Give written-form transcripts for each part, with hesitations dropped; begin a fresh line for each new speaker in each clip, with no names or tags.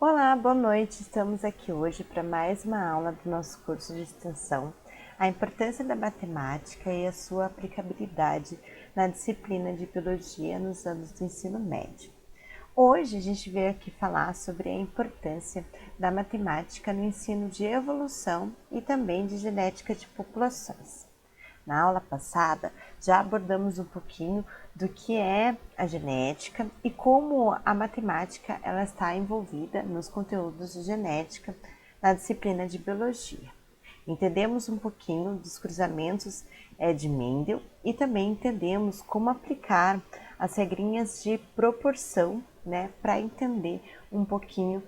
Olá, boa noite. Estamos aqui hoje para mais uma aula do nosso curso de extensão, a importância da matemática e a sua aplicabilidade na disciplina de biologia nos anos do ensino médio. Hoje a gente veio aqui falar sobre a importância da matemática no ensino de evolução e também de genética de populações. Na aula passada, já abordamos um pouquinho do que é a genética e como a matemática ela está envolvida nos conteúdos de genética na disciplina de biologia. Entendemos um pouquinho dos cruzamentos de Mendel e também entendemos como aplicar as regrinhas de proporção, para entender um pouquinho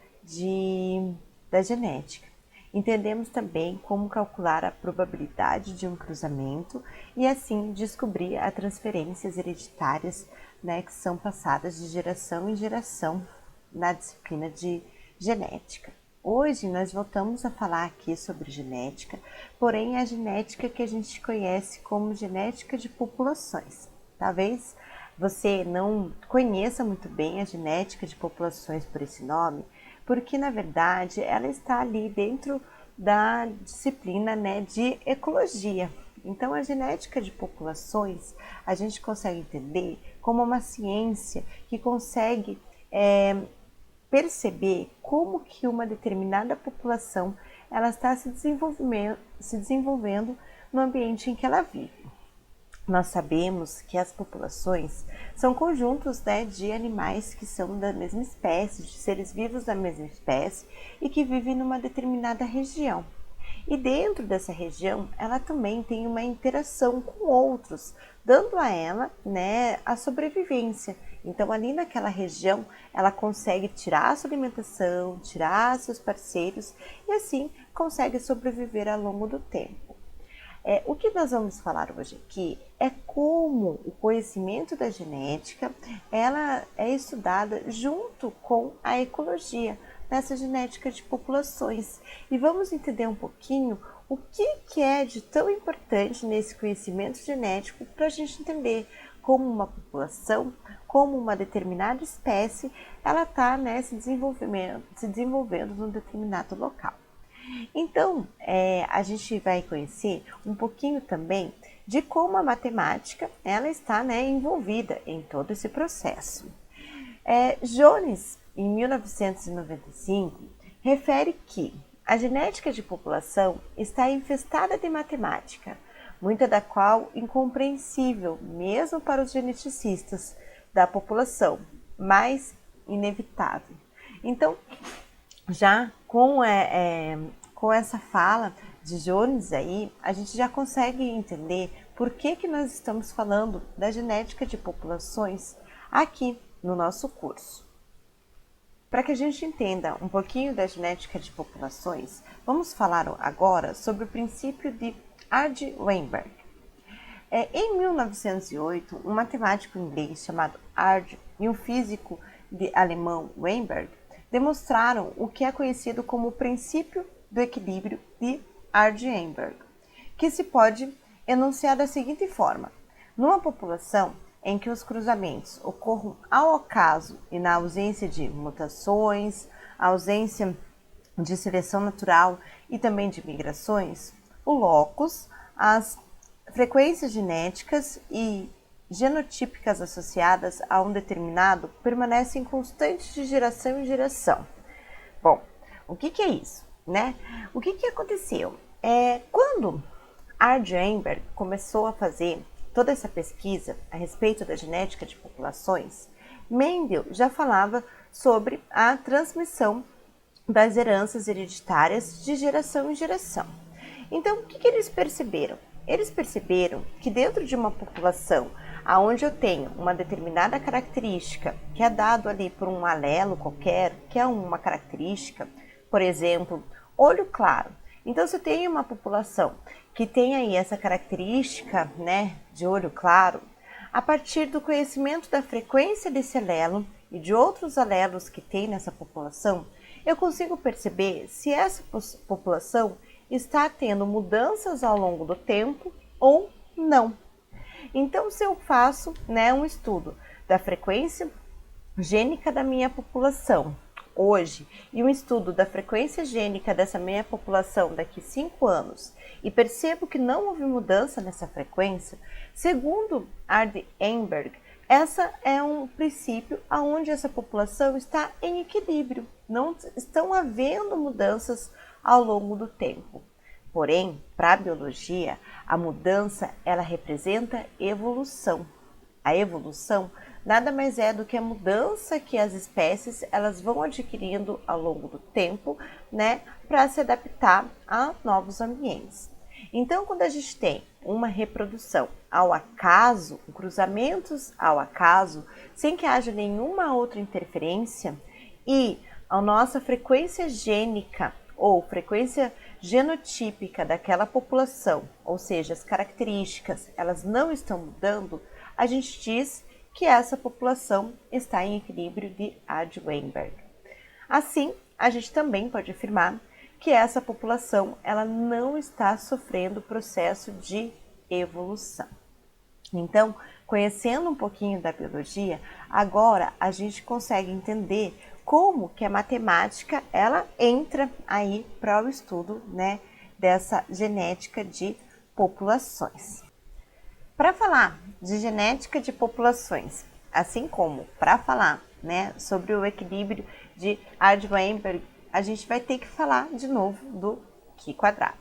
da genética. Entendemos também como calcular a probabilidade de um cruzamento e assim descobrir as transferências hereditárias, que são passadas de geração em geração na disciplina de genética. Hoje nós voltamos a falar aqui sobre genética, porém a genética que a gente conhece como genética de populações. Talvez você não conheça muito bem a genética de populações por esse nome, porque na verdade ela está ali dentro da disciplina de ecologia. Então a genética de populações a gente consegue entender como uma ciência que consegue perceber como que uma determinada população ela está se desenvolvendo no ambiente em que ela vive. Nós sabemos que as populações são conjuntos de animais que são da mesma espécie, de seres vivos da mesma espécie e que vivem numa determinada região. E dentro dessa região, ela também tem uma interação com outros, dando a ela a sobrevivência. Então, ali naquela região, ela consegue tirar a sua alimentação, tirar seus parceiros e assim consegue sobreviver ao longo do tempo. O que nós vamos falar hoje aqui é como o conhecimento da genética ela é estudada junto com a ecologia, nessa genética de populações. E vamos entender um pouquinho o que é de tão importante nesse conhecimento genético para a gente entender como uma população, como uma determinada espécie, ela está se desenvolvendo num determinado local. Então, a gente vai conhecer um pouquinho também de como a matemática ela está envolvida em todo esse processo. Jones, em 1995, refere que a genética de população está infestada de matemática, muita da qual incompreensível mesmo para os geneticistas da população, mas inevitável. Então, já com essa fala de Jones aí, a gente já consegue entender por que nós estamos falando da genética de populações aqui no nosso curso. Para que a gente entenda um pouquinho da genética de populações, vamos falar agora sobre o princípio de Argand-Weinberg. Em 1908, um matemático inglês chamado Argand e um físico alemão Weinberg demonstraram o que é conhecido como o princípio do equilíbrio de Argand-Weinberg, que se pode enunciar da seguinte forma: numa população em que os cruzamentos ocorram ao acaso e na ausência de mutações, ausência de seleção natural e também de migrações, o locus, as frequências genéticas e genotípicas associadas a um determinado permanecem constantes de geração em geração. Bom, o que é isso, O que aconteceu? Quando Argand-Weinberg começou a fazer toda essa pesquisa a respeito da genética de populações, Mendel já falava sobre a transmissão das heranças hereditárias de geração em geração. Então, o que eles perceberam? Eles perceberam que dentro de uma população onde eu tenho uma determinada característica que é dado ali por um alelo qualquer, que é uma característica, por exemplo, olho claro. Então, se eu tenho uma população que tem aí essa característica, de olho claro, a partir do conhecimento da frequência desse alelo e de outros alelos que tem nessa população, eu consigo perceber se essa população está tendo mudanças ao longo do tempo ou não. Então, se eu faço um estudo da frequência gênica da minha população hoje e um estudo da frequência gênica dessa minha população daqui 5 anos e percebo que não houve mudança nessa frequência, segundo Ard Einberg, essa é um princípio onde essa população está em equilíbrio, não estão havendo mudanças ao longo do tempo. Porém, para a biologia, a mudança ela representa evolução. A evolução nada mais é do que a mudança que as espécies elas vão adquirindo ao longo do tempo, né, para se adaptar a novos ambientes. Então, quando a gente tem uma reprodução ao acaso, cruzamentos ao acaso, sem que haja nenhuma outra interferência, e a nossa frequência gênica ou frequência genotípica daquela população, ou seja, as características, elas não estão mudando, a gente diz que essa população está em equilíbrio de Ard-Weinberg. Assim, a gente também pode afirmar que essa população ela não está sofrendo processo de evolução. Então, conhecendo um pouquinho da biologia, agora a gente consegue entender como que a matemática ela entra aí para o estudo, né, dessa genética de populações. Para falar de genética de populações, assim como para falar, né, sobre o equilíbrio de Ard-Weinberg, a gente vai ter que falar de novo do Q².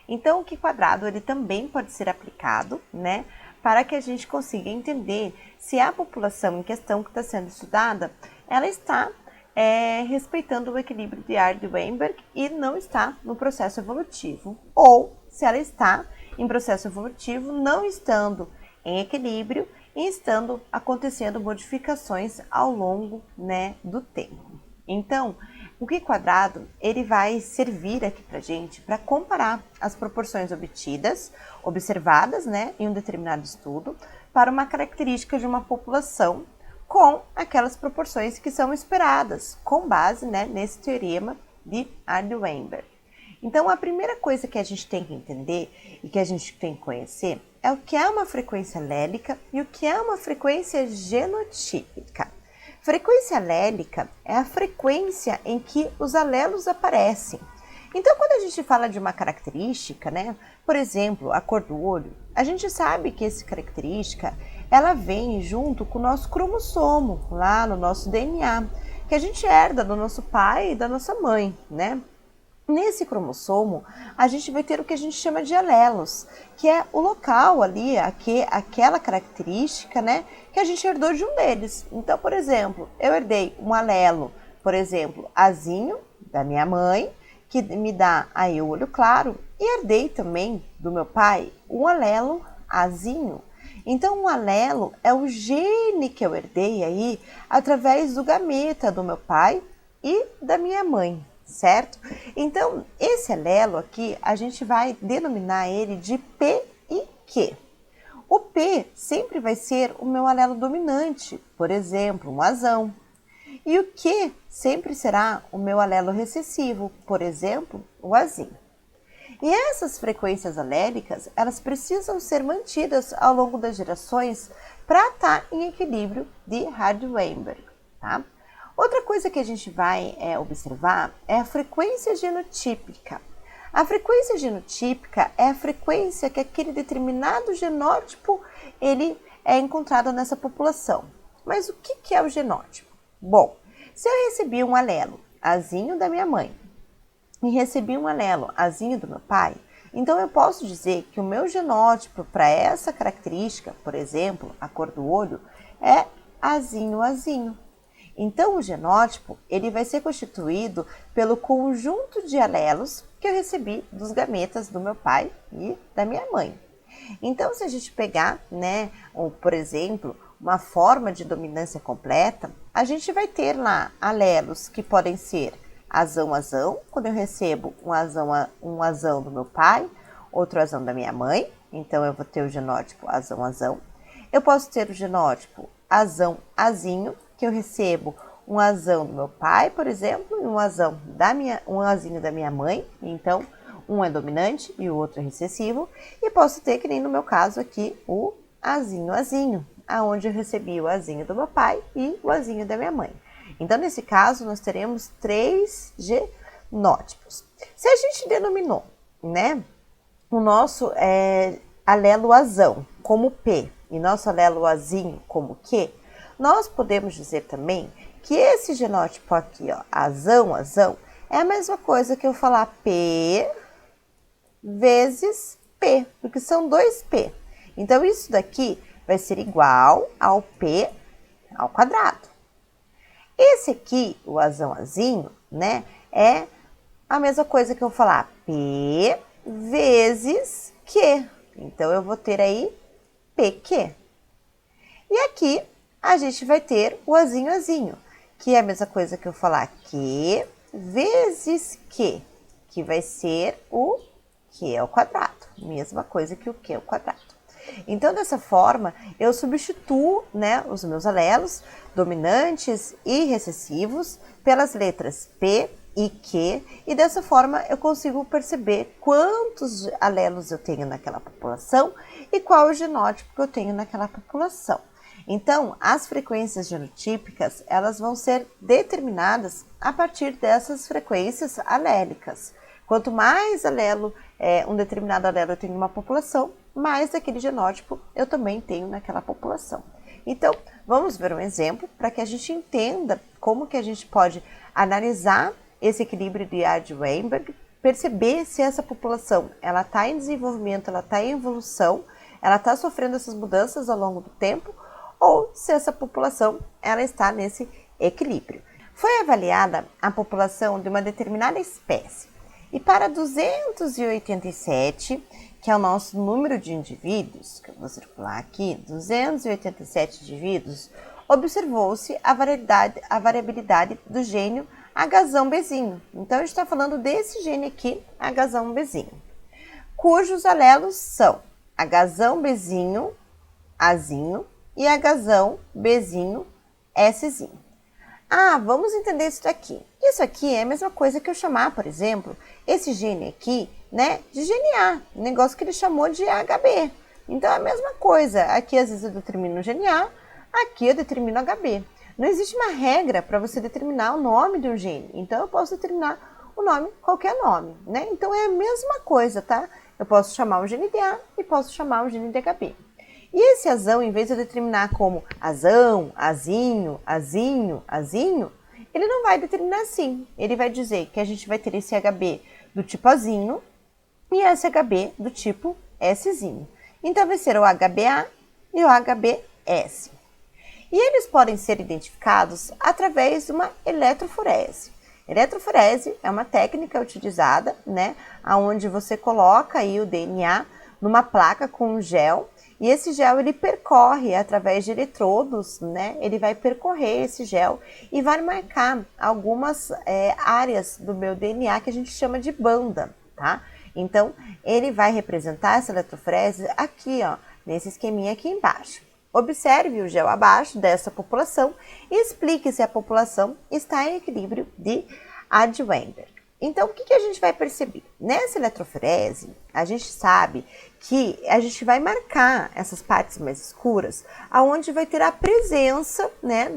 Então, o Q² ele também pode ser aplicado, né, para que a gente consiga entender se a população em questão que está sendo estudada, ela está respeitando o equilíbrio de Ard-Weinberg e não está no processo evolutivo, ou se ela está em processo evolutivo, não estando em equilíbrio e estando acontecendo modificações ao longo, né, do tempo. Então, o Q² ele vai servir aqui para gente para comparar as proporções observadas, né, em um determinado estudo para uma característica de uma população com aquelas proporções que são esperadas, com base, né, nesse teorema de Ard-Weinberg. Então, a primeira coisa que a gente tem que entender e que a gente tem que conhecer é o que é uma frequência alélica e o que é uma frequência genotípica. Frequência alélica é a frequência em que os alelos aparecem. Então, quando a gente fala de uma característica, né, por exemplo, a cor do olho, a gente sabe que essa característica ela vem junto com o nosso cromossomo, lá no nosso DNA, que a gente herda do nosso pai e da nossa mãe, né? Nesse cromossomo, a gente vai ter o que a gente chama de alelos, que é o local ali, aquela característica, né, que a gente herdou de um deles. Então, por exemplo, eu herdei um alelo, por exemplo, azinho, da minha mãe, que me dá aí o olho claro, e herdei também do meu pai um alelo azinho. Então, um alelo é o gene que eu herdei aí através do gameta do meu pai e da minha mãe, certo? Então, esse alelo aqui, a gente vai denominar ele de P e Q. O P sempre vai ser o meu alelo dominante, por exemplo, um azão. E o Q sempre será o meu alelo recessivo, por exemplo, o azinho. E essas frequências alélicas, elas precisam ser mantidas ao longo das gerações para estar em equilíbrio de Ard-Weinberg, tá? Outra coisa que a gente vai observar é a frequência genotípica. A frequência genotípica é a frequência que aquele determinado genótipo ele é encontrado nessa população. Mas o que é o genótipo? Bom, se eu recebi um alelo azinho da minha mãe e recebi um alelo azinho do meu pai, então eu posso dizer que o meu genótipo para essa característica, por exemplo, a cor do olho, é azinho-azinho. Então, o genótipo ele vai ser constituído pelo conjunto de alelos que eu recebi dos gametas do meu pai e da minha mãe. Então, se a gente pegar, né, por exemplo, uma forma de dominância completa, a gente vai ter lá alelos que podem ser azão-azão, quando eu recebo um azão do meu pai, outro azão da minha mãe, então eu vou ter o genótipo azão-azão. Eu posso ter o genótipo azão-azinho, que eu recebo um azão do meu pai, por exemplo, e um azinho da minha mãe, então um é dominante e o outro é recessivo, e posso ter, que nem no meu caso aqui, o azinho-azinho, aonde eu recebi o azinho do meu pai e o azinho da minha mãe. Então, nesse caso, nós teremos 3 genótipos. Se a gente denominou, né, o nosso alelo azão como P e nosso alelo azinho como Q, nós podemos dizer também que esse genótipo aqui, ó, azão, é a mesma coisa que eu falar P vezes P, porque são 2P. Então, isso daqui vai ser igual ao P ao quadrado. Esse aqui, o azinho, né, é a mesma coisa que eu falar P vezes Q. Então, eu vou ter aí PQ. E aqui, a gente vai ter o azinho, que é a mesma coisa que eu falar Q vezes Q, que vai ser o Q ao quadrado. Mesma coisa que o Q ao quadrado. Então, dessa forma, eu substituo, né, os meus alelos dominantes e recessivos pelas letras P e Q, e dessa forma eu consigo perceber quantos alelos eu tenho naquela população e qual o genótipo que eu tenho naquela população. Então, as frequências genotípicas, elas vão ser determinadas a partir dessas frequências alélicas. Quanto mais um determinado alelo eu tenho em uma população, mais daquele genótipo eu também tenho naquela população. Então, vamos ver um exemplo para que a gente entenda como que a gente pode analisar esse equilíbrio de Ardy-Weinberg, perceber se essa população ela está em desenvolvimento, ela está em evolução, ela está sofrendo essas mudanças ao longo do tempo, ou se essa população ela está nesse equilíbrio. Foi avaliada a população de uma determinada espécie e para 287, que é o nosso número de indivíduos, que eu vou circular aqui, 287 indivíduos, observou-se a variabilidade do gênio Hzão-Bzinho. Então, a gente está falando desse gene aqui, Hzão-Bzinho, cujos alelos são Hzão-Bzinho, Azinho, e Hzão-Bzinho, Szinho. Ah, vamos entender isso daqui. Isso aqui é a mesma coisa que eu chamar, por exemplo, esse gene aqui, né, de gene A, um negócio que ele chamou de HB. Então, é a mesma coisa. Aqui, às vezes, eu determino o gene A, aqui eu determino HB. Não existe uma regra para você determinar o nome de um gene. Então, eu posso determinar o nome, qualquer nome, né? Então, é a mesma coisa, tá? Eu posso chamar um gene de A e posso chamar um gene de HB. E esse azão, em vez de eu determinar como azão, azinho, azinho, ele não vai determinar assim. Ele vai dizer que a gente vai ter esse HB do tipo azinho e esse HB do tipo Szinho. Então, vai ser o HBA e o HBS. E eles podem ser identificados através de uma eletroforese. Eletroforese é uma técnica utilizada, né, onde você coloca aí o DNA numa placa com um gel, e esse gel ele percorre através de eletrodos, né? Ele vai percorrer esse gel e vai marcar algumas áreas do meu DNA que a gente chama de banda, tá? Então, ele vai representar essa eletroforese aqui, ó, nesse esqueminha aqui embaixo. Observe o gel abaixo dessa população e explique se a população está em equilíbrio de Ardy-Weinberg. Então, o que a gente vai perceber? Nessa eletroforese, a gente sabe que a gente vai marcar essas partes mais escuras, aonde vai ter a presença, né,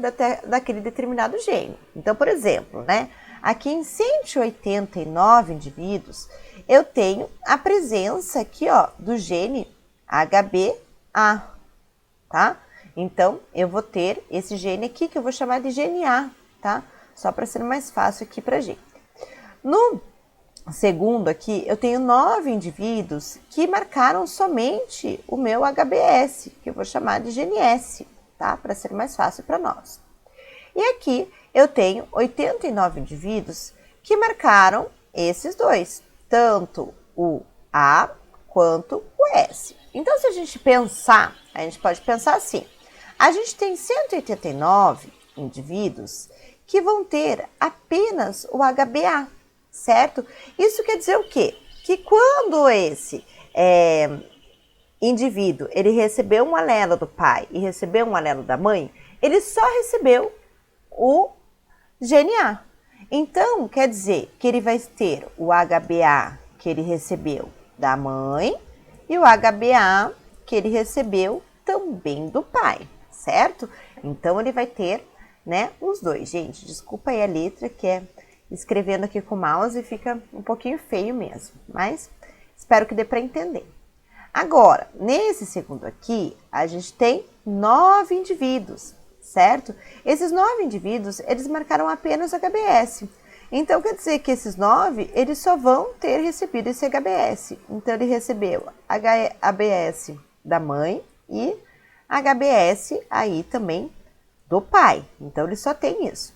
daquele determinado gene. Então, por exemplo, né, aqui em 189 indivíduos, eu tenho a presença aqui, ó, do gene HBA, tá? Então, eu vou ter esse gene aqui, que eu vou chamar de gene A, tá? Só para ser mais fácil aqui pra gente. No segundo aqui, eu tenho 9 indivíduos que marcaram somente o meu HBS, que eu vou chamar de gene S, tá? Para ser mais fácil para nós. E aqui eu tenho 89 indivíduos que marcaram esses dois, tanto o A quanto o S. Então, se a gente pensar, a gente pode pensar assim, a gente tem 189 indivíduos que vão ter apenas o HBA, certo? Isso quer dizer o quê? Que quando esse indivíduo ele recebeu um alelo do pai e recebeu um alelo da mãe, ele só recebeu o gene A. Então, quer dizer que ele vai ter o HBA que ele recebeu da mãe e o HBA que ele recebeu também do pai, certo? Então, ele vai ter né? Os dois, gente. Desculpa aí a letra que é escrevendo aqui com o mouse fica um pouquinho feio mesmo, mas espero que dê para entender. Agora, nesse segundo aqui, a gente tem 9 indivíduos, certo? Esses 9 indivíduos, eles marcaram apenas HBS. Então, quer dizer que esses 9, eles só vão ter recebido esse HBS. Então, ele recebeu HBS da mãe e HBS aí também do pai. Então, ele só tem isso.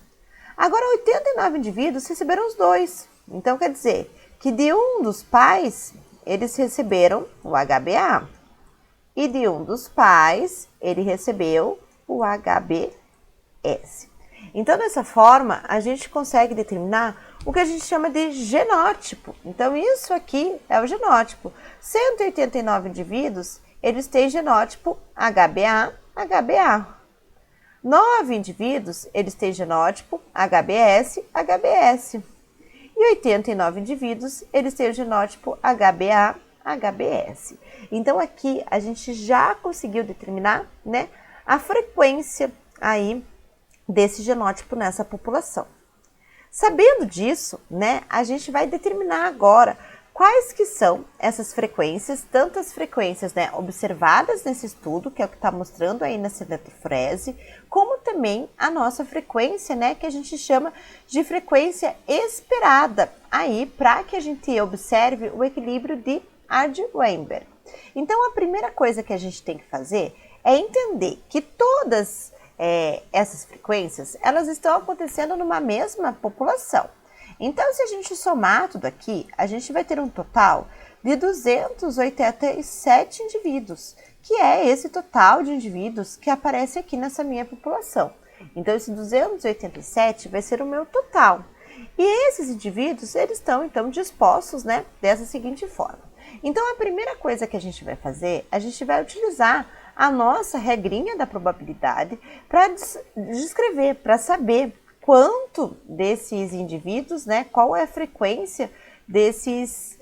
Agora, 89 indivíduos receberam os dois. Então, quer dizer que de um dos pais, eles receberam o HBA. E de um dos pais, ele recebeu o HBS. Então, dessa forma, a gente consegue determinar o que a gente chama de genótipo. Então, isso aqui é o genótipo. 189 indivíduos, eles têm genótipo HBA, HBA. 9 indivíduos, eles têm genótipo HBS, HBS. E 89 indivíduos, eles têm o genótipo HBA, HBS. Então, aqui a gente já conseguiu determinar, né, a frequência aí desse genótipo nessa população. Sabendo disso, né, a gente vai determinar agora quais que são essas frequências, tanto as frequências, né, observadas nesse estudo, que é o que está mostrando aí nessa eletroforese, como também a nossa frequência, né, que a gente chama de frequência esperada, aí para que a gente observe o equilíbrio de Ardy-Weinberg. Então, a primeira coisa que a gente tem que fazer é entender que todas essas frequências, elas estão acontecendo numa mesma população. Então, se a gente somar tudo aqui, a gente vai ter um total de 287 indivíduos, que é esse total de indivíduos que aparece aqui nessa minha população. Então, esse 287 vai ser o meu total. E esses indivíduos, eles estão, então, dispostos, né, dessa seguinte forma. Então, a primeira coisa que a gente vai fazer, a gente vai utilizar a nossa regrinha da probabilidade para descrever, para saber quanto desses indivíduos, né, qual é a frequência desses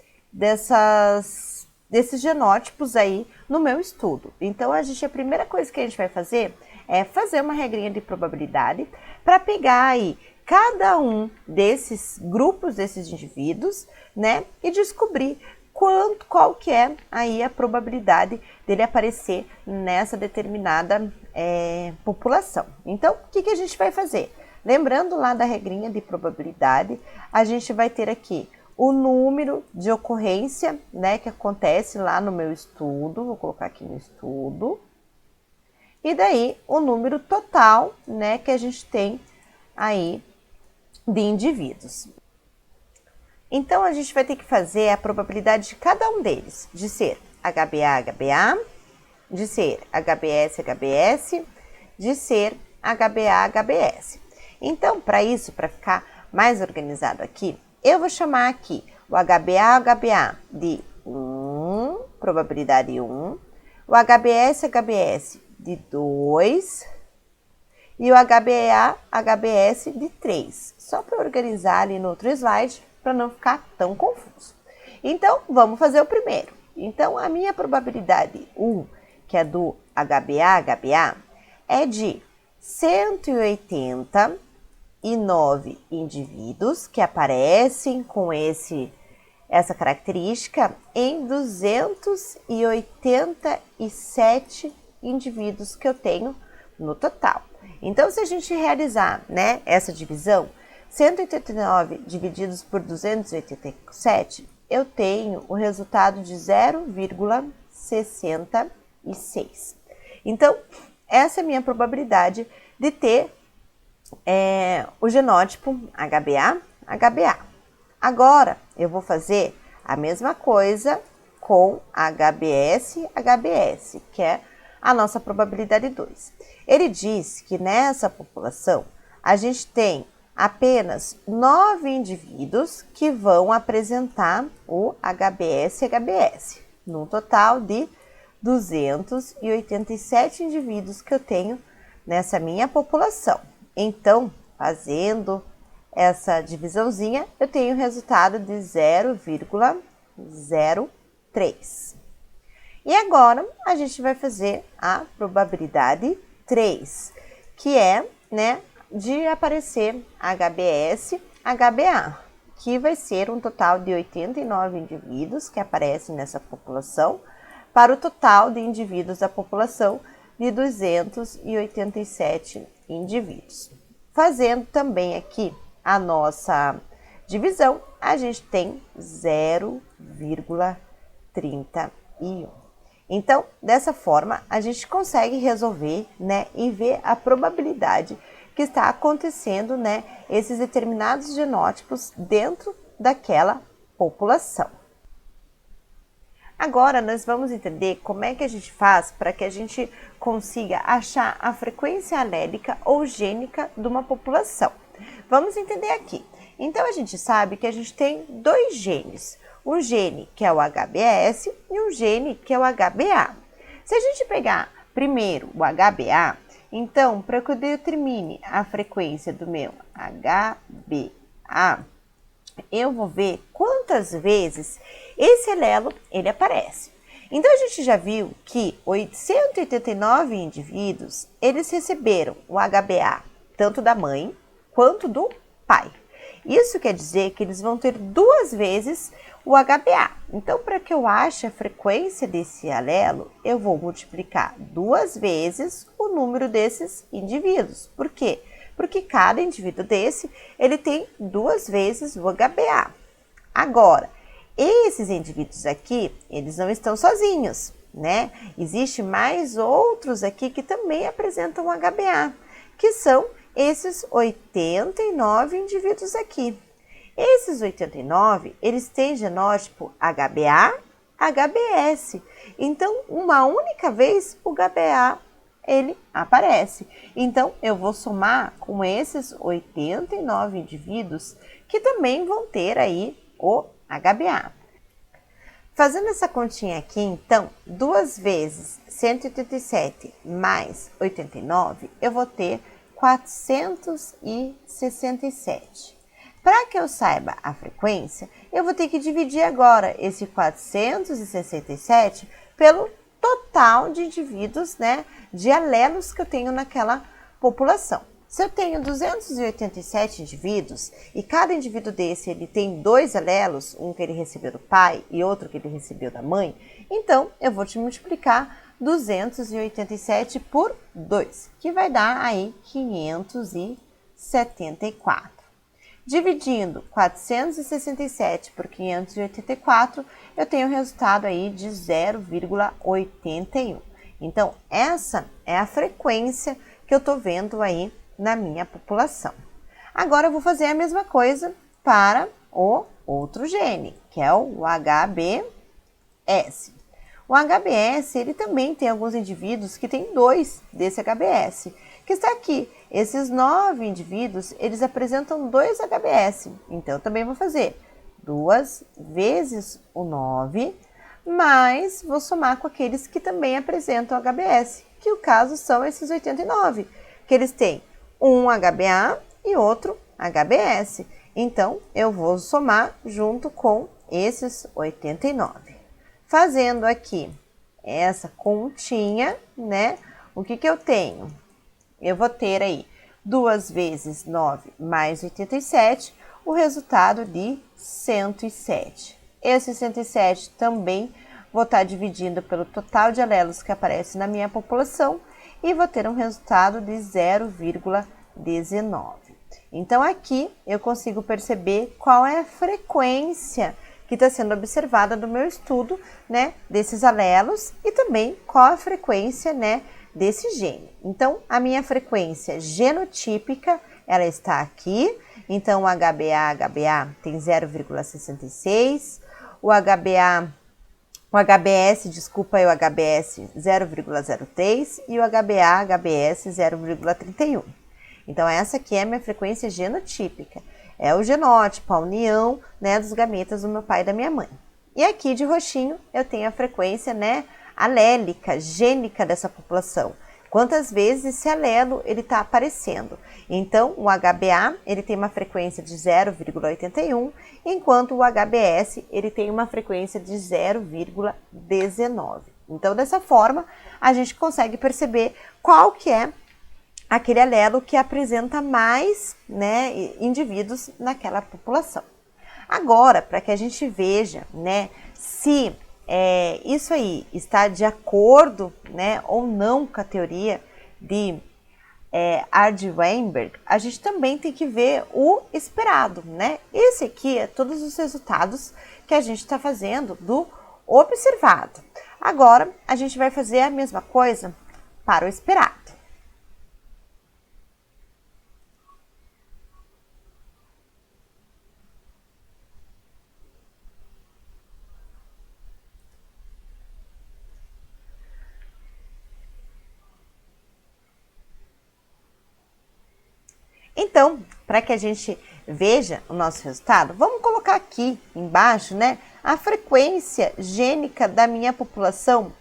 genótipos aí no meu estudo. Então, a primeira coisa que a gente vai fazer é fazer uma regrinha de probabilidade para pegar aí cada um desses grupos, desses indivíduos, né, e descobrir qual que é aí a probabilidade dele aparecer nessa determinada população. Então, o que a gente vai fazer? Lembrando lá da regrinha de probabilidade, a gente vai ter aqui o número de ocorrência, né, que acontece lá no meu estudo, vou colocar aqui no estudo, e daí o número total, né, que a gente tem aí de indivíduos. Então, a gente vai ter que fazer a probabilidade de cada um deles, de ser HBA, HBA, de ser HBS, HBS, de ser HBA, HBS. Então, para isso, para ficar mais organizado aqui, eu vou chamar aqui o HBA, HBA de 1, probabilidade 1, o HBS, HBS de 2 e o HBA, HBS de 3. Só para organizar ali no outro slide, para não ficar tão confuso. Então, vamos fazer o primeiro. Então, a minha probabilidade 1, que é do HBA, HBA, é de 189 indivíduos que aparecem com essa característica em 287 indivíduos que eu tenho no total. Então, se a gente realizar, né, essa divisão, 189 divididos por 287, eu tenho o resultado de 0,66. Então, essa é a minha probabilidade de ter o genótipo HBA, HBA. Agora, eu vou fazer a mesma coisa com HBS, HBS, que é a nossa probabilidade 2. Ele diz que nessa população, a gente tem apenas 9 indivíduos que vão apresentar o HBS, HBS, num total de 287 indivíduos que eu tenho nessa minha população. Então, fazendo essa divisãozinha, eu tenho o resultado de 0,03. E agora, a gente vai fazer a probabilidade 3, que é, né, de aparecer HBS, HBA, que vai ser um total de 89 indivíduos que aparecem nessa população, para o total de indivíduos da população de 287 indivíduos. Fazendo também aqui a nossa divisão, a gente tem 0,31. Então, dessa forma, a gente consegue resolver, né, e ver a probabilidade que está acontecendo, né, esses determinados genótipos dentro daquela população. Agora, nós vamos entender como é que a gente faz para que a gente consiga achar a frequência alélica ou gênica de uma população. Vamos entender aqui. Então, a gente sabe que a gente tem dois genes. Um gene que é o HBS e um gene que é o HBA. Se a gente pegar primeiro o HBA, então, para que eu determine a frequência do meu HBA, eu vou ver quantas vezes esse alelo ele aparece. Então, a gente já viu que 189 indivíduos, eles receberam o HBA tanto da mãe quanto do pai. Isso quer dizer que eles vão ter duas vezes o HBA. Então, para que eu ache a frequência desse alelo, eu vou multiplicar duas vezes o número desses indivíduos. Por quê? Porque cada indivíduo desse, ele tem duas vezes o HBA. Agora, esses indivíduos aqui, eles não estão sozinhos, né? Existe mais outros aqui que também apresentam o HBA, que são esses 89 indivíduos aqui. Esses 89, eles têm genótipo HBA, HBS. Então, uma única vez o HBA ele aparece. Então, eu vou somar com esses 89 indivíduos que também vão ter aí o HBA. Fazendo essa continha aqui, então, 2 vezes 187 mais 89, eu vou ter 467. Para que eu saiba a frequência, eu vou ter que dividir agora esse 467 pelo total de indivíduos, né, de alelos que eu tenho naquela população. Se eu tenho 287 indivíduos e cada indivíduo desse ele tem 2 alelos, um que ele recebeu do pai e outro que ele recebeu da mãe, então eu vou te multiplicar 287 por 2, que vai dar aí 574. Dividindo 467 por 584, eu tenho o resultado aí de 0,81. Então, essa é a frequência que eu estou vendo aí na minha população. Agora, eu vou fazer a mesma coisa para o outro gene, que é o HBS. O HBS, ele também tem alguns indivíduos que têm 2 desse HBS, que está aqui. Esses 9 indivíduos, eles apresentam 2 HBS. Então, eu também vou fazer 2 vezes o 9, mas vou somar com aqueles que também apresentam HBS, que o caso são esses 89, que eles têm um HBA e outro HBS. Então, eu vou somar junto com esses 89. Fazendo aqui essa continha, né? O que eu tenho? Eu vou ter aí 2 vezes 9 mais 87, o resultado de 107. Esse 107 também vou estar dividindo pelo total de alelos que aparece na minha população e vou ter um resultado de 0,19. Então, aqui eu consigo perceber qual é a frequência que está sendo observada no meu estudo, né, desses alelos e também qual a frequência, né, desse gene. Então, a minha frequência genotípica, ela está aqui. Então, o HBA tem 0,66, o HBS, desculpa, é o HBS 0,03 e o HBS 0,31. Então, essa aqui é a minha frequência genotípica. É o genótipo, a união, né, dos gametas do meu pai e da minha mãe. E aqui de roxinho eu tenho a frequência, né, alélica, gênica dessa população. Quantas vezes esse alelo ele está aparecendo. Então, o HBA ele tem uma frequência de 0,81, enquanto o HBS ele tem uma frequência de 0,19. Então, dessa forma, a gente consegue perceber qual que é aquele alelo que apresenta mais, né, indivíduos naquela população. Agora, para que a gente veja, né, se isso aí está de acordo, né, ou não com a teoria de Ard-Weinberg, a gente também tem que ver o esperado, né? Esse aqui é todos os resultados que a gente está fazendo do observado. Agora, a gente vai fazer a mesma coisa para o esperado. Então, para que a gente veja o nosso resultado, vamos colocar aqui embaixo, né, a frequência gênica da minha população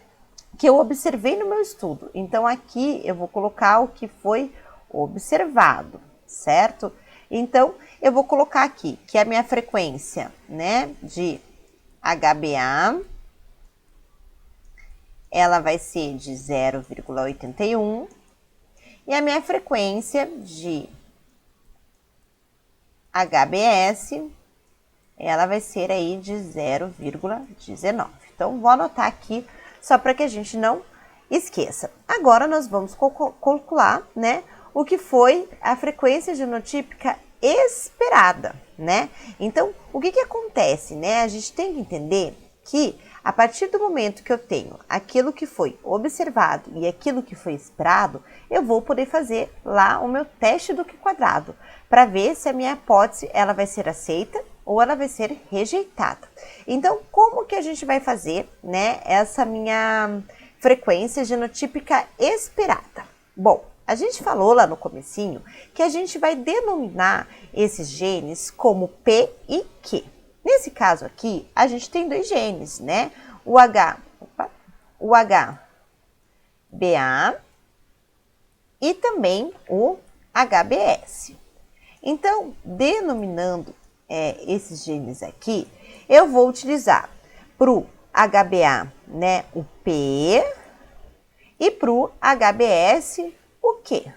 que eu observei no meu estudo. Então, aqui eu vou colocar o que foi observado, certo? Então, eu vou colocar aqui que a minha frequência, né, de HbA, ela vai ser de 0,81 e a minha frequência de HbS, ela vai ser aí de 0,19. Então, vou anotar aqui só para que a gente não esqueça. Agora, nós vamos calcular, né, o que foi a frequência genotípica esperada, né? Então, o que acontece, né? A gente tem que entender que a partir do momento que eu tenho aquilo que foi observado e aquilo que foi esperado, eu vou poder fazer lá o meu teste do Q quadrado para ver se a minha hipótese ela vai ser aceita ou ela vai ser rejeitada. Então, como que a gente vai fazer, né, essa minha frequência genotípica esperada? Bom, a gente falou lá no comecinho que a gente vai denominar esses genes como P e Q. Nesse caso aqui, a gente tem dois genes, né? O HBA e também o HBS. Então, denominando esses genes aqui, eu vou utilizar para o HBA, né, o P e para o HBS o Q.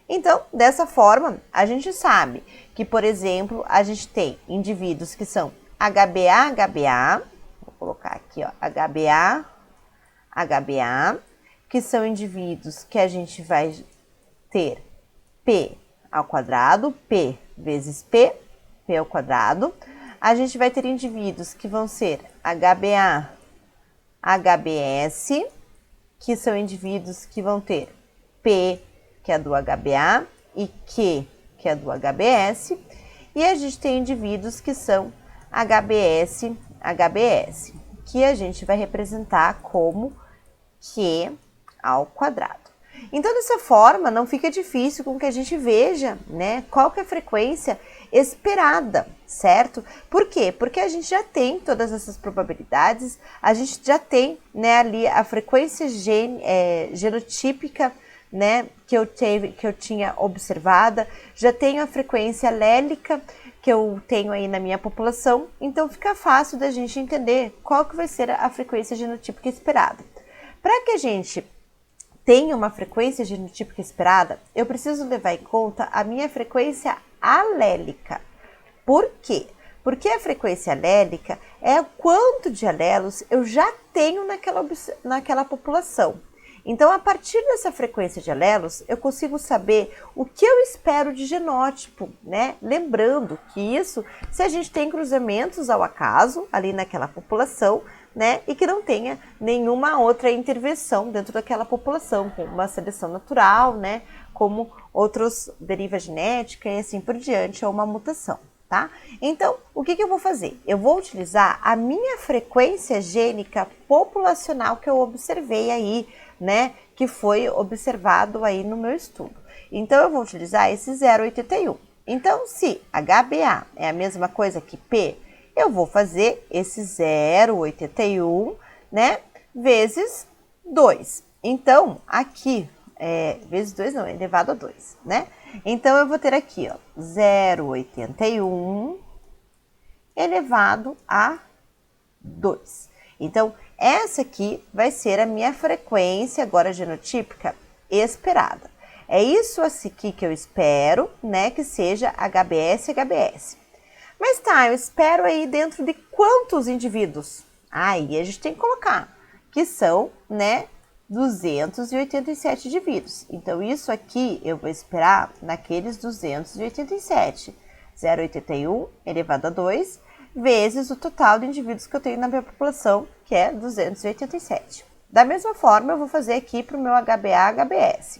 Então, dessa forma, a gente sabe que, por exemplo, a gente tem indivíduos que são HBA, vou colocar aqui, ó, HBA, que são indivíduos que a gente vai ter P ao quadrado, P vezes P ao quadrado. A gente vai ter indivíduos que vão ser HBS, que são indivíduos que vão ter P, que é do HBA, e Q, que é do HBS. E a gente tem indivíduos que são HBS, que a gente vai representar como Q ao quadrado. Então, dessa forma, não fica difícil com que a gente veja, né, qual que é a frequência esperada, certo? Por quê? Porque a gente já tem todas essas probabilidades, a gente já tem, né, ali a frequência genotípica, né, que eu tinha observada, já tenho a frequência alélica que eu tenho aí na minha população, então fica fácil da gente entender qual que vai ser a frequência genotípica esperada. Para que a gente tenha uma frequência genotípica esperada, eu preciso levar em conta a minha frequência alélica. Por quê? Porque a frequência alélica é o quanto de alelos eu já tenho naquela população. Então, a partir dessa frequência de alelos, eu consigo saber o que eu espero de genótipo, né? Lembrando que isso, se a gente tem cruzamentos ao acaso ali naquela população, né? E que não tenha nenhuma outra intervenção dentro daquela população, como uma seleção natural, né? Como outros deriva genética e assim por diante, ou uma mutação, tá? Então, o que eu vou fazer? Eu vou utilizar a minha frequência gênica populacional que eu observei aí, né, que foi observado aí no meu estudo. Então, eu vou utilizar esse 0,81. Então, se HbA é a mesma coisa que P, eu vou fazer esse 0,81, né, vezes 2. Então, aqui, vezes 2 não, elevado a 2, né? Então, eu vou ter aqui, ó, 0,81 elevado a 2. Então, essa aqui vai ser a minha frequência agora genotípica esperada. É isso aqui que eu espero, né, que seja HBS, HBS. Mas tá, eu espero aí dentro de quantos indivíduos? Aí a gente tem que colocar, que são, né, 287 indivíduos. Então, isso aqui eu vou esperar naqueles 287. 0,81 elevado a 2, vezes o total de indivíduos que eu tenho na minha população, que é 287. Da mesma forma, eu vou fazer aqui para o meu HBA, HBS.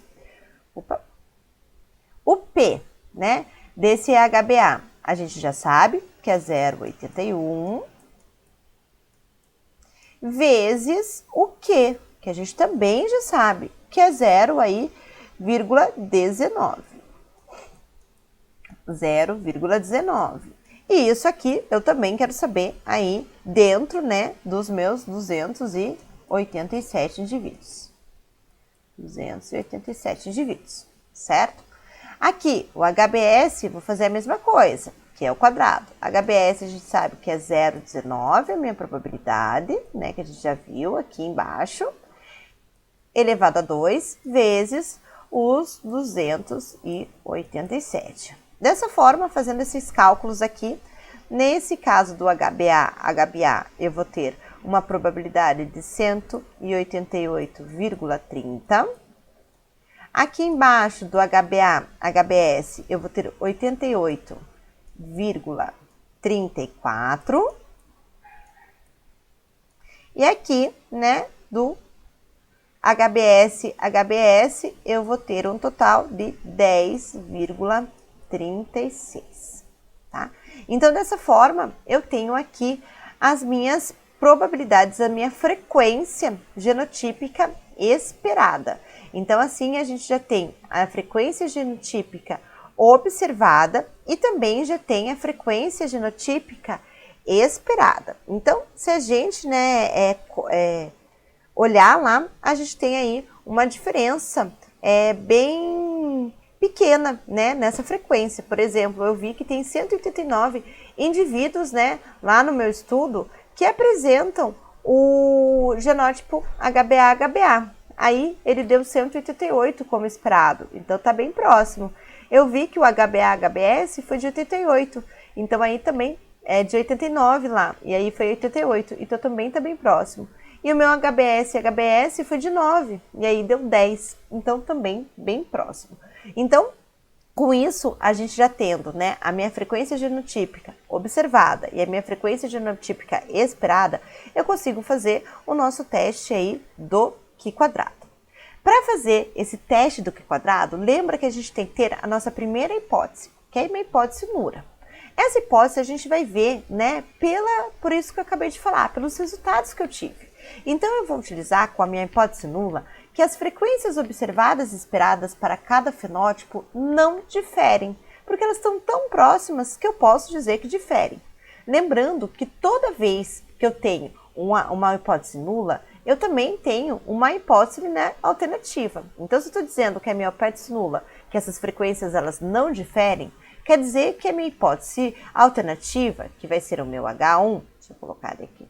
O P, né, desse HBA, a gente já sabe que é 0,81 vezes o Q, que a gente também já sabe que é 0,19. 0,19. E isso aqui eu também quero saber aí dentro, né, dos meus 287 indivíduos. 287 indivíduos, certo? Aqui, o HBS, vou fazer a mesma coisa, que é o quadrado. HBS a gente sabe que é 0,19, a minha probabilidade, né, que a gente já viu aqui embaixo, elevado a 2, vezes os 287. Dessa forma, fazendo esses cálculos aqui, nesse caso do HBA, eu vou ter uma probabilidade de 188,30. Aqui embaixo do HBS, eu vou ter 88,34. E aqui, né, do HBS, eu vou ter um total de 10,36, tá? Então, dessa forma, eu tenho aqui as minhas probabilidades, a minha frequência genotípica esperada. Então, assim, a gente já tem a frequência genotípica observada e também já tem a frequência genotípica esperada. Então, se a gente, né, olhar lá, a gente tem aí uma diferença bem pequena, né, nessa frequência. Por exemplo, eu vi que tem 189 indivíduos, né, lá no meu estudo, que apresentam o genótipo HBA. Aí ele deu 188 como esperado, então tá bem próximo. Eu vi que o HBS foi de 88, então aí também é de 89 lá, e aí foi 88, então também tá bem próximo. E o meu HBS foi de 9, e aí deu 10, então também bem próximo. Então, com isso, a gente já tendo, né, a minha frequência genotípica observada e a minha frequência genotípica esperada, eu consigo fazer o nosso teste aí do Q quadrado. Para fazer esse teste do Q quadrado, lembra que a gente tem que ter a nossa primeira hipótese, que é uma hipótese nula. Essa hipótese a gente vai ver, né, por isso que eu acabei de falar, pelos resultados que eu tive. Então, eu vou utilizar com a minha hipótese nula que as frequências observadas e esperadas para cada fenótipo não diferem, porque elas estão tão próximas que eu posso dizer que diferem. Lembrando que toda vez que eu tenho uma hipótese nula, eu também tenho uma hipótese, né, alternativa. Então, se eu estou dizendo que a minha hipótese nula, que essas frequências elas não diferem, quer dizer que a minha hipótese alternativa, que vai ser o meu H1, deixa eu colocar aqui,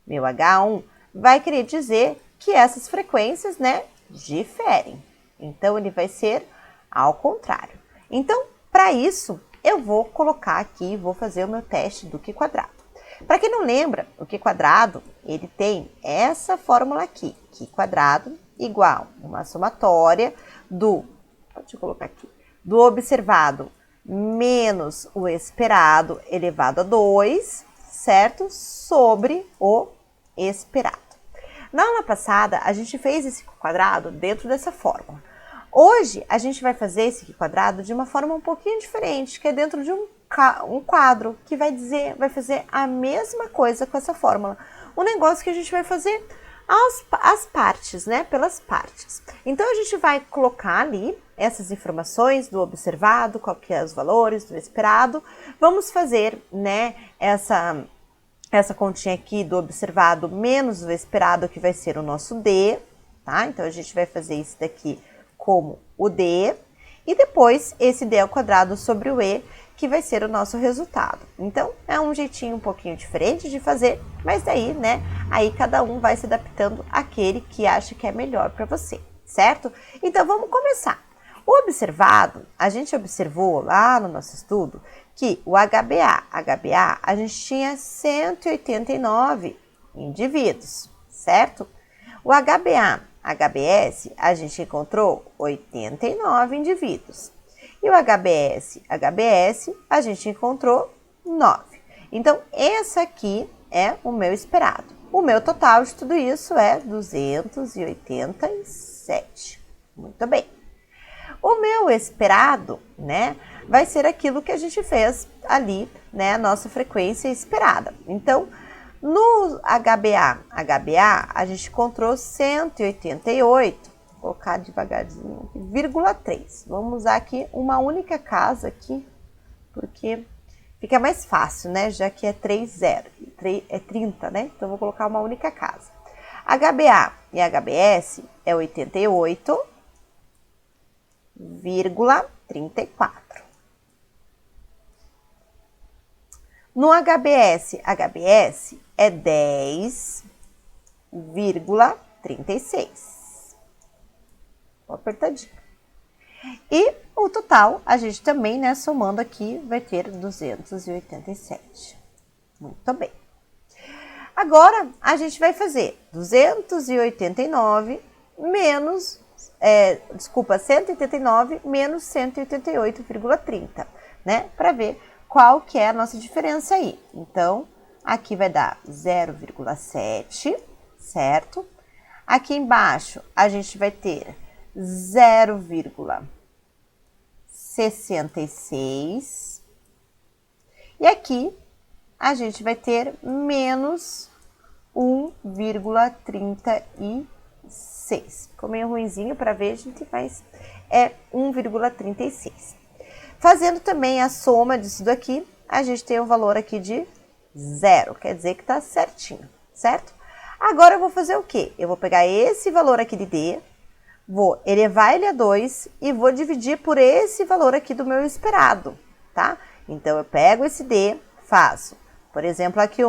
meu H1, vai querer dizer que essas frequências, né, diferem. Então, ele vai ser ao contrário. Então, para isso, eu vou colocar aqui, vou fazer o meu teste do Q quadrado. Para quem não lembra, o Q quadrado, ele tem essa fórmula aqui, Q quadrado igual uma somatória do observado menos o esperado elevado a 2, certo? Sobre o esperado. Na aula passada, a gente fez esse quadrado dentro dessa fórmula. Hoje, a gente vai fazer esse quadrado de uma forma um pouquinho diferente, que é dentro de um quadro, que vai fazer a mesma coisa com essa fórmula. Um negócio que a gente vai fazer as partes, né? Pelas partes. Então, a gente vai colocar ali essas informações do observado, qual que é os valores do esperado. Vamos fazer, né, essa continha aqui do observado menos o esperado, que vai ser o nosso D, tá? Então, a gente vai fazer isso daqui como o D, e depois esse D ao quadrado sobre o E, que vai ser o nosso resultado. Então, é um jeitinho um pouquinho diferente de fazer, mas daí, né, aí cada um vai se adaptando àquele que acha que é melhor para você, certo? Então, vamos começar. O observado, a gente observou lá no nosso estudo que o HBA, a gente tinha 189 indivíduos, certo? O HBS, a gente encontrou 89 indivíduos. E o HBS, a gente encontrou 9. Então, esse aqui é o meu esperado. O meu total de tudo isso é 287. Muito bem. O meu esperado, né, vai ser aquilo que a gente fez ali, né, a nossa frequência esperada. Então, no HBA, a gente encontrou 188. Vou colocar devagarzinho, 0,3. Vamos usar aqui uma única casa aqui, porque fica mais fácil, né? Já que é 30, é 30, né? Então, vou colocar uma única casa. HBA e HBS é 88,34. No HBS é 10,36. Apertadinho. E o total, a gente também, né, somando aqui, vai ter 287. Muito bem. Agora, a gente vai fazer 289 menos, 189 menos 188,30, né, para ver qual que é a nossa diferença aí. Então, aqui vai dar 0,7, certo? Aqui embaixo, a gente vai ter 0,66. E aqui, a gente vai ter menos 1,36. Ficou meio ruinzinho para ver, gente, mas é 1,36. Fazendo também a soma disso daqui, a gente tem um valor aqui de 0, quer dizer que está certinho, certo? Agora eu vou fazer o quê? Eu vou pegar esse valor aqui de D, vou elevar ele a 2 e vou dividir por esse valor aqui do meu esperado, tá? Então, eu pego esse D, faço, por exemplo, aqui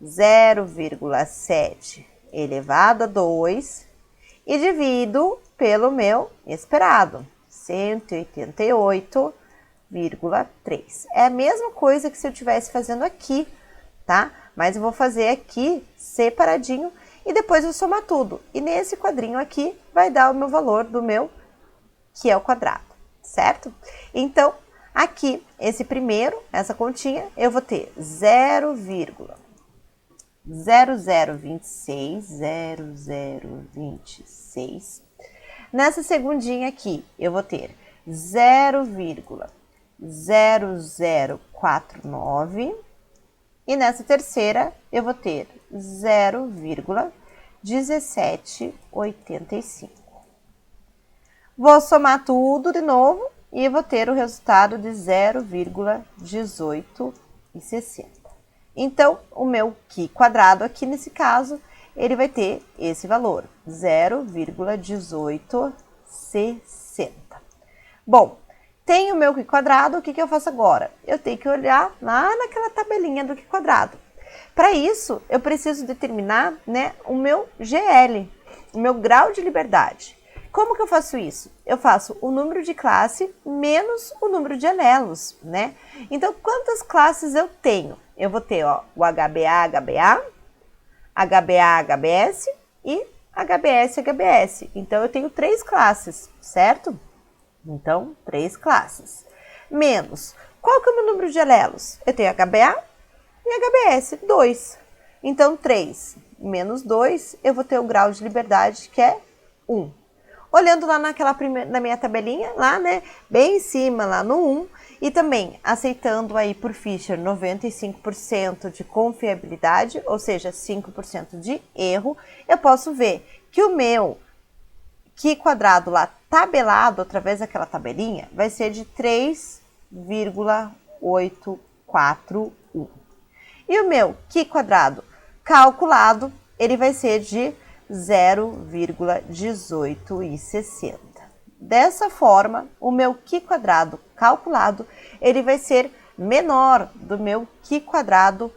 0,7 elevado a 2 e divido pelo meu esperado, 188,3. É a mesma coisa que se eu estivesse fazendo aqui, tá? Mas eu vou fazer aqui separadinho e depois vou somar tudo. E nesse quadrinho aqui vai dar o meu valor do meu, que é o quadrado, certo? Então, aqui, esse primeiro, essa continha, eu vou ter 0,0026. Nessa segundinha aqui, eu vou ter 0,0049. E nessa terceira, eu vou ter 0,1785. Vou somar tudo de novo e vou ter o resultado de 0,1860. Então, o meu Q quadrado aqui nesse caso, ele vai ter esse valor, 0,1860. Bom, tenho o meu Q quadrado, o que eu faço agora? Eu tenho que olhar lá naquela tabelinha do Q quadrado. Para isso, eu preciso determinar, né, o meu GL, o meu grau de liberdade. Como que eu faço isso? Eu faço o número de classe menos o número de alelos, né? Então, quantas classes eu tenho? Eu vou ter, ó, o HBA, HBS e HBS. Então, eu tenho 3 classes, certo? Então, 3 classes. Menos, qual que é o meu número de alelos? Eu tenho HBA e HBS, 2. Então, 3 menos 2, eu vou ter o grau de liberdade, que é 1. Olhando lá na minha tabelinha, lá, né, bem em cima, lá no 1, e também aceitando aí por Fisher 95% de confiabilidade, ou seja, 5% de erro, eu posso ver que o meu Q quadrado lá tabelado através daquela tabelinha vai ser de 3,841. E o meu Q quadrado calculado, ele vai ser de 0,1860. Dessa forma, o meu Q quadrado calculado, ele vai ser menor do meu Q quadrado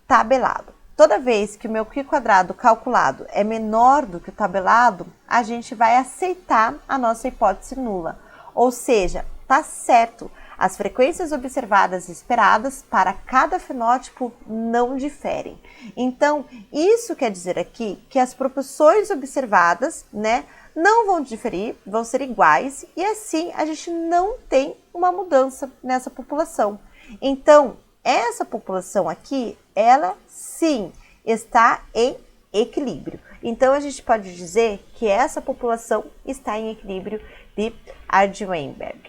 tabelado. Toda vez que o meu Q quadrado calculado é menor do que o tabelado, a gente vai aceitar a nossa hipótese nula. Ou seja, tá certo, as frequências observadas e esperadas para cada fenótipo não diferem. Então, isso quer dizer aqui que as proporções observadas, né, não vão diferir, vão ser iguais e assim a gente não tem uma mudança nessa população. Então, essa população aqui, ela sim está em equilíbrio. Então, a gente pode dizer que essa população está em equilíbrio de Arden-Weinberg.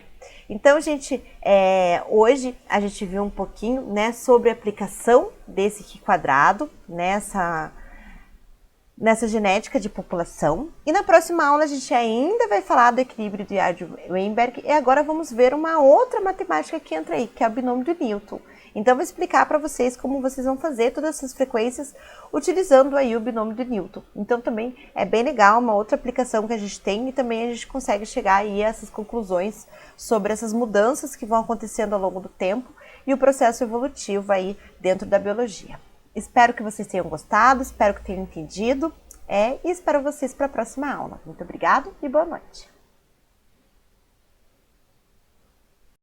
Então, gente, hoje a gente viu um pouquinho, né, sobre a aplicação desse Q quadrado nessa genética de população. E na próxima aula a gente ainda vai falar do equilíbrio de Arden-Weinberg e agora vamos ver uma outra matemática que entra aí, que é o binômio de Newton. Então, eu vou explicar para vocês como vocês vão fazer todas essas frequências utilizando aí o binômio de Newton. Então, também é bem legal, uma outra aplicação que a gente tem e também a gente consegue chegar aí a essas conclusões sobre essas mudanças que vão acontecendo ao longo do tempo e o processo evolutivo aí dentro da biologia. Espero que vocês tenham gostado, espero que tenham entendido e espero vocês para a próxima aula. Muito obrigada e boa noite.